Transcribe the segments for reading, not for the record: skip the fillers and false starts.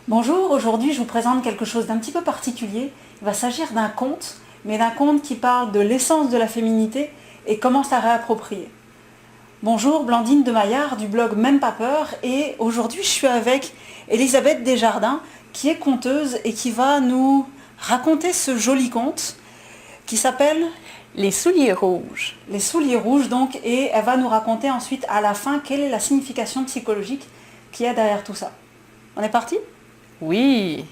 Bonjour, aujourd'hui je vous présente quelque chose d'un petit peu particulier. Il va s'agir d'un conte, mais d'un conte qui parle de l'essence de la féminité et comment s'la réapproprier. Bonjour, Blandine de Maillard du blog Même pas peur, et aujourd'hui je suis avec Elisabeth Desjardins qui est conteuse et qui va nous raconter ce joli conte qui s'appelle Les souliers rouges. Les souliers rouges, donc, et elle va nous raconter ensuite à la fin quelle est la signification psychologique qu'il y a derrière tout ça. On est parti ? Oui.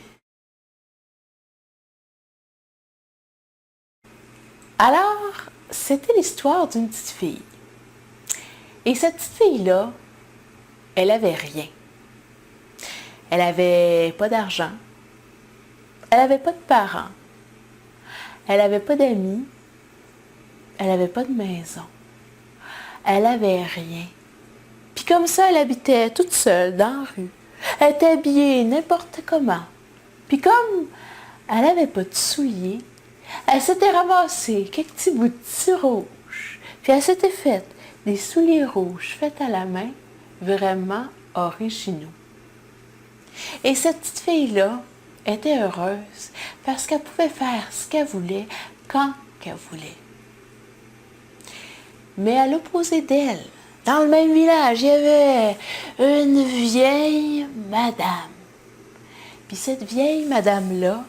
Alors, c'était l'histoire d'une petite fille. Et cette petite fille-là, elle avait rien. Elle avait pas d'argent. Elle avait pas de parents. Elle avait pas d'amis. Elle avait pas de maison. Elle avait rien. Puis comme ça, elle habitait toute seule dans la rue. Elle était habillée n'importe comment. Puis comme elle n'avait pas de souliers, elle s'était ramassée quelques petits bouts de tissu rouge. Puis elle s'était faite des souliers rouges faits à la main, vraiment originaux. Et cette petite fille-là était heureuse parce qu'elle pouvait faire ce qu'elle voulait, quand qu'elle voulait. Mais à l'opposé d'elle, dans le même village, il y avait une vieille madame. Puis cette vieille madame-là,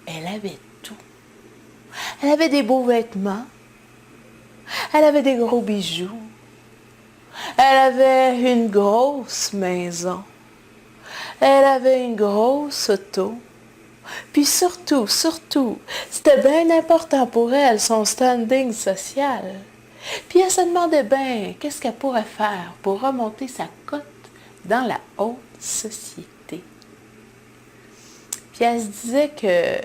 elle avait tout. Elle avait des beaux vêtements. Elle avait des gros bijoux. Elle avait une grosse maison. Elle avait une grosse auto. Puis surtout, c'était bien important pour elle, son standing social. Puis elle se demandait bien qu'est-ce qu'elle pourrait faire pour remonter sa cote dans la haute société. Puis elle se disait que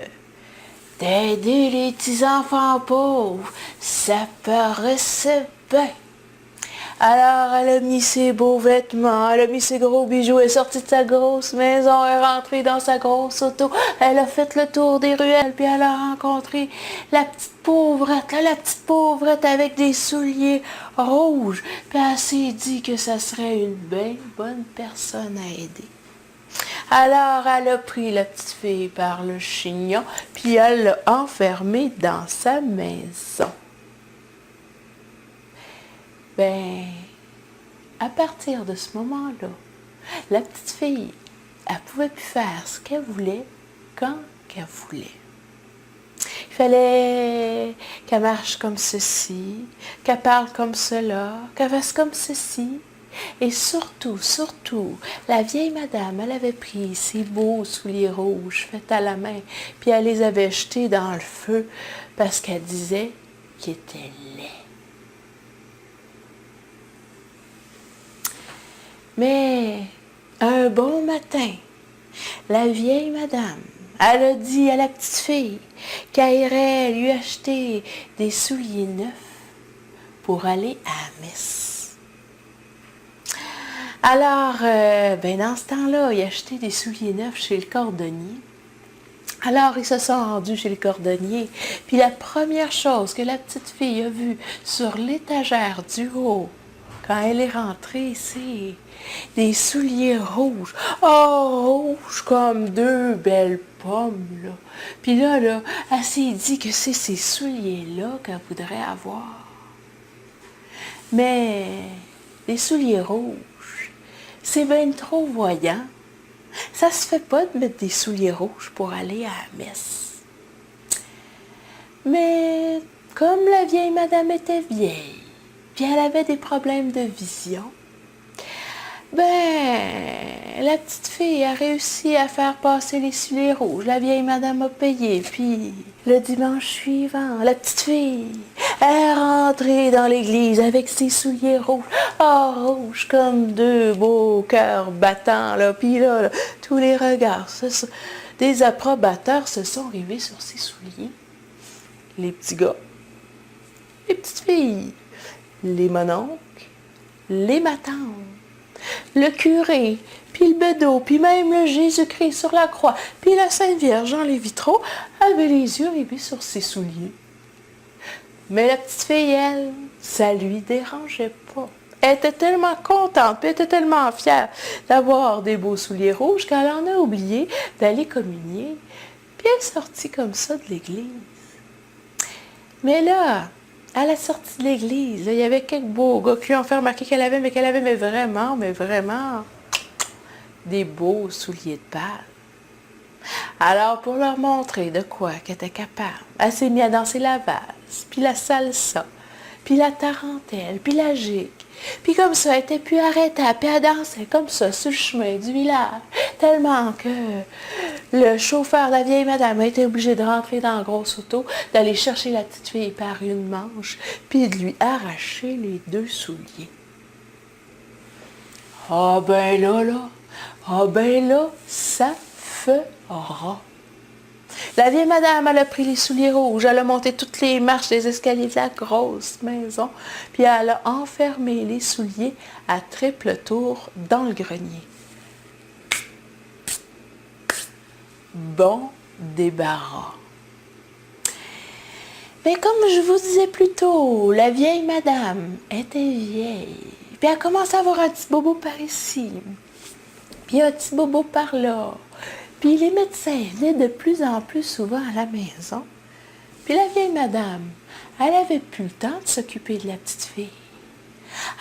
d'aider les petits-enfants pauvres, ça paraissait bien. Alors, elle a mis ses beaux vêtements, elle a mis ses gros bijoux, elle est sortie de sa grosse maison, elle est rentrée dans sa grosse auto, elle a fait le tour des ruelles, puis elle a rencontré la petite pauvrette avec des souliers rouges. Puis elle s'est dit que ça serait une bien bonne personne à aider. Alors, elle a pris la petite fille par le chignon, puis elle l'a enfermée dans sa maison. Ben, à partir de ce moment-là, la petite fille, elle pouvait plus faire ce qu'elle voulait, quand qu'elle voulait. Il fallait qu'elle marche comme ceci, qu'elle parle comme cela, qu'elle fasse comme ceci. Et surtout, la vieille madame, elle avait pris ses beaux souliers rouges faits à la main, puis elle les avait jetés dans le feu parce qu'elle disait qu'ils étaient laids. Mais un bon matin, la vieille madame, elle a dit à la petite fille qu'elle irait lui acheter des souliers neufs pour aller à la messe. Alors, dans ce temps-là, il a acheté des souliers neufs chez le cordonnier. Alors, ils se sont rendus chez le cordonnier. Puis la première chose que la petite fille a vue sur l'étagère du haut, quand elle est rentrée, c'est des souliers rouges. Oh, rouges comme deux belles pommes, là. Puis là, elle s'est dit que c'est ces souliers-là qu'elle voudrait avoir. Mais les souliers rouges, c'est bien trop voyant. Ça se fait pas de mettre des souliers rouges pour aller à la messe. Mais comme la vieille madame était vieille, puis elle avait des problèmes de vision, la petite fille a réussi à faire passer les souliers rouges. La vieille madame a payé, puis le dimanche suivant, la petite fille est rentrée dans l'église avec ses souliers rouges, rouges comme deux beaux cœurs battants, là. Puis là, tous les regards des approbateurs se sont rivés sur ses souliers. Les petits gars, les petites filles, les mononcles, les matantes, le curé, puis le bedeau, puis même le Jésus-Christ sur la croix, puis la Sainte Vierge dans les vitraux, avaient les yeux rivés sur ses souliers. Mais la petite fille, elle, ça lui dérangeait pas. Elle était tellement contente, puis elle était tellement fière d'avoir des beaux souliers rouges qu'elle en a oublié d'aller communier. Puis elle est sortie comme ça de l'église. Mais là, à la sortie de l'église, il y avait quelques beaux gars qui lui ont fait remarquer qu'elle avait, mais vraiment, des beaux souliers de balle. Alors, pour leur montrer de quoi qu'elle était capable, elle s'est mise à danser la valse, puis la salsa, puis la tarentelle, puis la gigue. Puis comme ça, elle était plus arrêtable, puis elle dansait comme ça sur le chemin du village, tellement que le chauffeur de la vieille madame a été obligé de rentrer dans la grosse auto, d'aller chercher la petite fille par une manche, puis de lui arracher les 2 souliers. Ah ben là, ça fera. La vieille madame, elle a pris les souliers rouges, elle a monté toutes les marches des escaliers de la grosse maison, puis elle a enfermé les souliers à triple tour dans le grenier. Bon débarras. Mais comme je vous disais plus tôt, la vieille madame était vieille, puis elle commence à avoir un petit bobo par ici, puis un petit bobo par là. Puis les médecins venaient de plus en plus souvent à la maison. Puis la vieille madame, elle avait plus le temps de s'occuper de la petite fille.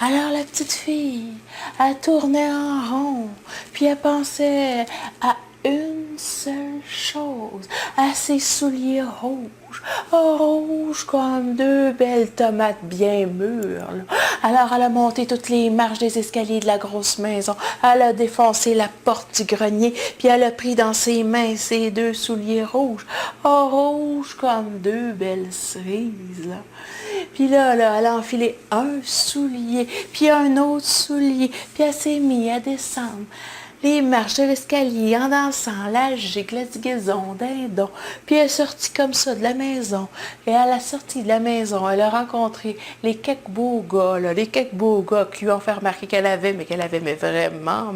Alors la petite fille, elle tournait en rond, puis elle pensait à une seule chose, à ses souliers rouges, rouges comme 2 belles tomates bien mûres. Là. Alors elle a monté toutes les marches des escaliers de la grosse maison, elle a défoncé la porte du grenier, puis elle a pris dans ses mains ses 2 souliers rouges, rouges comme 2 belles cerises. Là. Puis là, elle a enfilé un soulier, puis un autre soulier, puis elle s'est mise à descendre les marches de l'escalier en dansant la gigue, la digaison, dindon. Puis elle est sortie comme ça de la maison. Et à la sortie de la maison, elle a rencontré les quelques beaux gars, là, les quelques beaux gars qui lui ont fait remarquer qu'elle avait vraiment,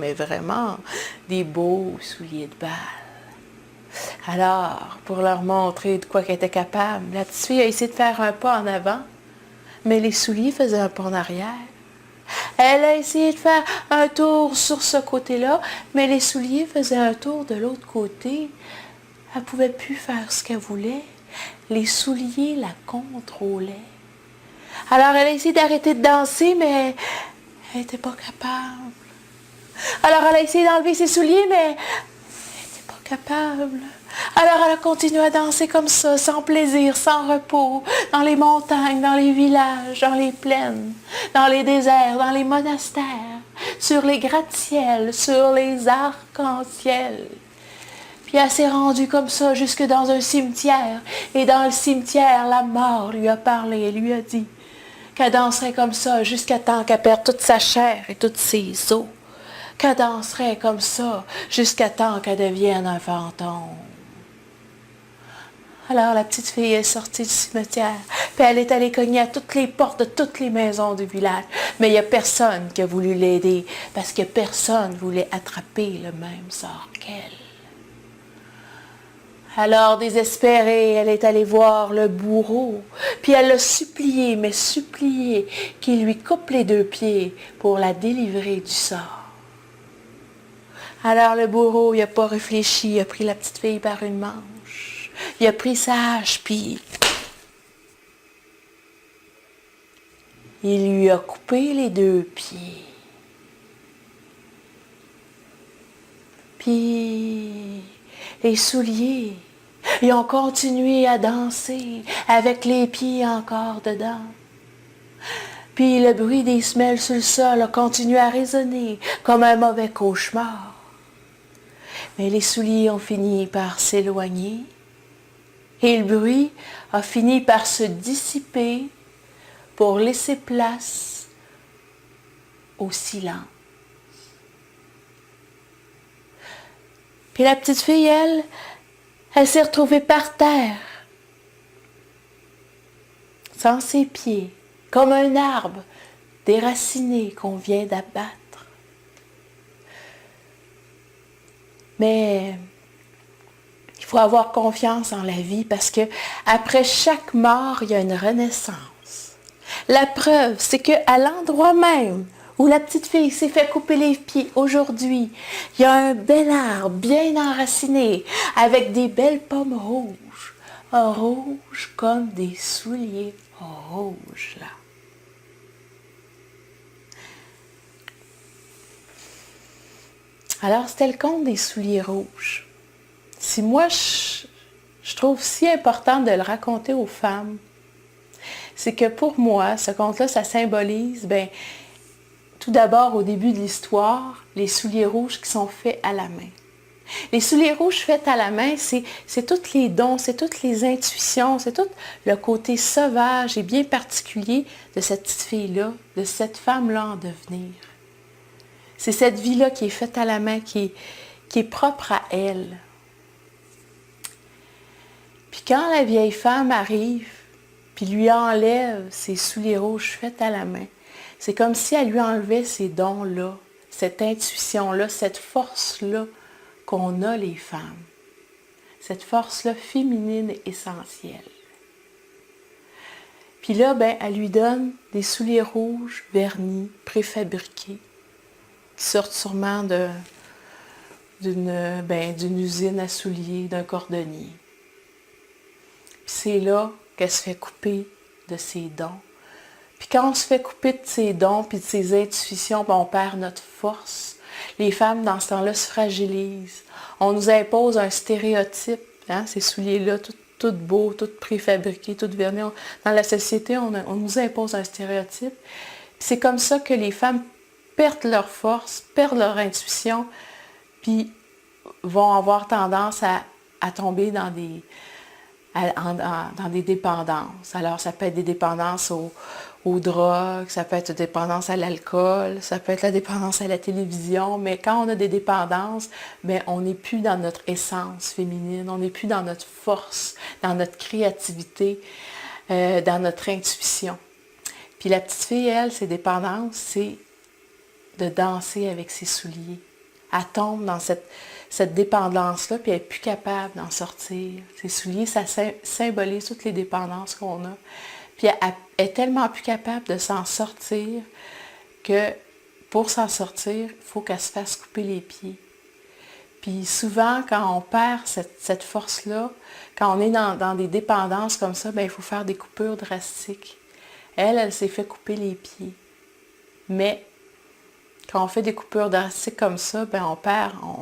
des beaux souliers de balle. Alors, pour leur montrer de quoi qu'elle était capable, la petite fille a essayé de faire un pas en avant, mais les souliers faisaient un pas en arrière. Elle a essayé de faire un tour sur ce côté-là, mais les souliers faisaient un tour de l'autre côté. Elle ne pouvait plus faire ce qu'elle voulait. Les souliers la contrôlaient. Alors elle a essayé d'arrêter de danser, mais elle n'était pas capable. Alors elle a essayé d'enlever ses souliers, mais elle n'était pas capable. Alors elle a continué à danser comme ça, sans plaisir, sans repos, dans les montagnes, dans les villages, dans les plaines, dans les déserts, dans les monastères, sur les gratte-ciels, sur les arcs-en-ciel. Puis elle s'est rendue comme ça jusque dans un cimetière. Et dans le cimetière, la mort lui a parlé et lui a dit qu'elle danserait comme ça jusqu'à temps qu'elle perde toute sa chair et toutes ses os. Qu'elle danserait comme ça jusqu'à temps qu'elle devienne un fantôme. Alors la petite fille est sortie du cimetière, puis elle est allée cogner à toutes les portes de toutes les maisons du village. Mais il n'y a personne qui a voulu l'aider, parce que personne voulait attraper le même sort qu'elle. Alors, désespérée, elle est allée voir le bourreau, puis elle l'a supplié, mais supplié, qu'il lui coupe les 2 pieds pour la délivrer du sort. Alors le bourreau, il n'a pas réfléchi, il a pris la petite fille par une manche, il a pris sa hache, puis il lui a coupé les 2 pieds. Puis les souliers, ils ont continué à danser avec les pieds encore dedans. Puis le bruit des semelles sur le sol a continué à résonner comme un mauvais cauchemar. Mais les souliers ont fini par s'éloigner et le bruit a fini par se dissiper pour laisser place au silence. Puis la petite fille, elle s'est retrouvée par terre, sans ses pieds, comme un arbre déraciné qu'on vient d'abattre. Mais il faut avoir confiance en la vie parce que après chaque mort, il y a une renaissance. La preuve, c'est qu'à l'endroit même Ou la petite fille s'est fait couper les pieds aujourd'hui. Il y a un bel arbre bien enraciné avec des belles pommes rouges. Rouges comme des souliers rouges, là. Alors, c'était le conte des souliers rouges. Si moi, je trouve si important de le raconter aux femmes, c'est que pour moi, ce conte-là, ça symbolise, tout d'abord, au début de l'histoire, les souliers rouges qui sont faits à la main. Les souliers rouges faits à la main, c'est tous les dons, c'est toutes les intuitions, c'est tout le côté sauvage et bien particulier de cette petite fille-là, de cette femme-là en devenir. C'est cette vie-là qui est faite à la main, qui est propre à elle. Puis quand la vieille femme arrive, puis lui enlève ses souliers rouges faits à la main, c'est comme si elle lui enlevait ces dons-là, cette intuition-là, cette force-là qu'on a les femmes. Cette force-là féminine et essentielle. Puis là, elle lui donne des souliers rouges vernis, préfabriqués, qui sortent sûrement d'une usine à souliers, d'un cordonnier. Puis c'est là qu'elle se fait couper de ses dons. Puis quand on se fait couper de ses dons puis de ses intuitions, on perd notre force. Les femmes, dans ce temps-là, se fragilisent. On nous impose un stéréotype, ces souliers-là, tout beaux, tout préfabriqués, tout vernis. Dans la société, on nous impose un stéréotype. Puis c'est comme ça que les femmes perdent leur force, perdent leur intuition, puis vont avoir tendance à tomber dans des dépendances. Alors, ça peut être des dépendances aux drogues, ça peut être des dépendances à l'alcool, ça peut être la dépendance à la télévision, mais quand on a des dépendances, on n'est plus dans notre essence féminine, on n'est plus dans notre force, dans notre créativité, dans notre intuition. Puis la petite fille, elle, ses dépendances, c'est de danser avec ses souliers. Elle tombe dans cette dépendance-là, puis elle n'est plus capable d'en sortir. Ses souliers, ça symbolise toutes les dépendances qu'on a. Puis elle est tellement plus capable de s'en sortir que pour s'en sortir, il faut qu'elle se fasse couper les pieds. Puis souvent, quand on perd cette force-là, quand on est dans des dépendances comme ça, il faut faire des coupures drastiques. Elle s'est fait couper les pieds. Mais quand on fait des coupures drastiques comme ça,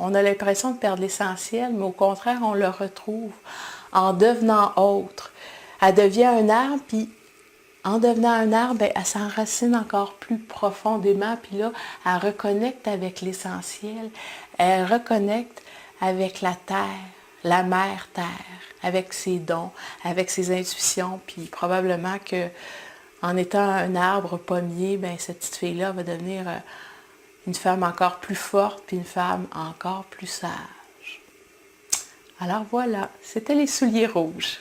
on a l'impression de perdre l'essentiel, mais au contraire, on le retrouve en devenant autre. Elle devient un arbre, puis en devenant un arbre, elle s'enracine encore plus profondément, puis là, elle reconnecte avec l'essentiel, elle reconnecte avec la terre, la mère terre, avec ses dons, avec ses intuitions, puis probablement que en étant un arbre pommier, cette petite fille-là va devenir une femme encore plus forte, puis une femme encore plus sage. Alors voilà, c'était les souliers rouges.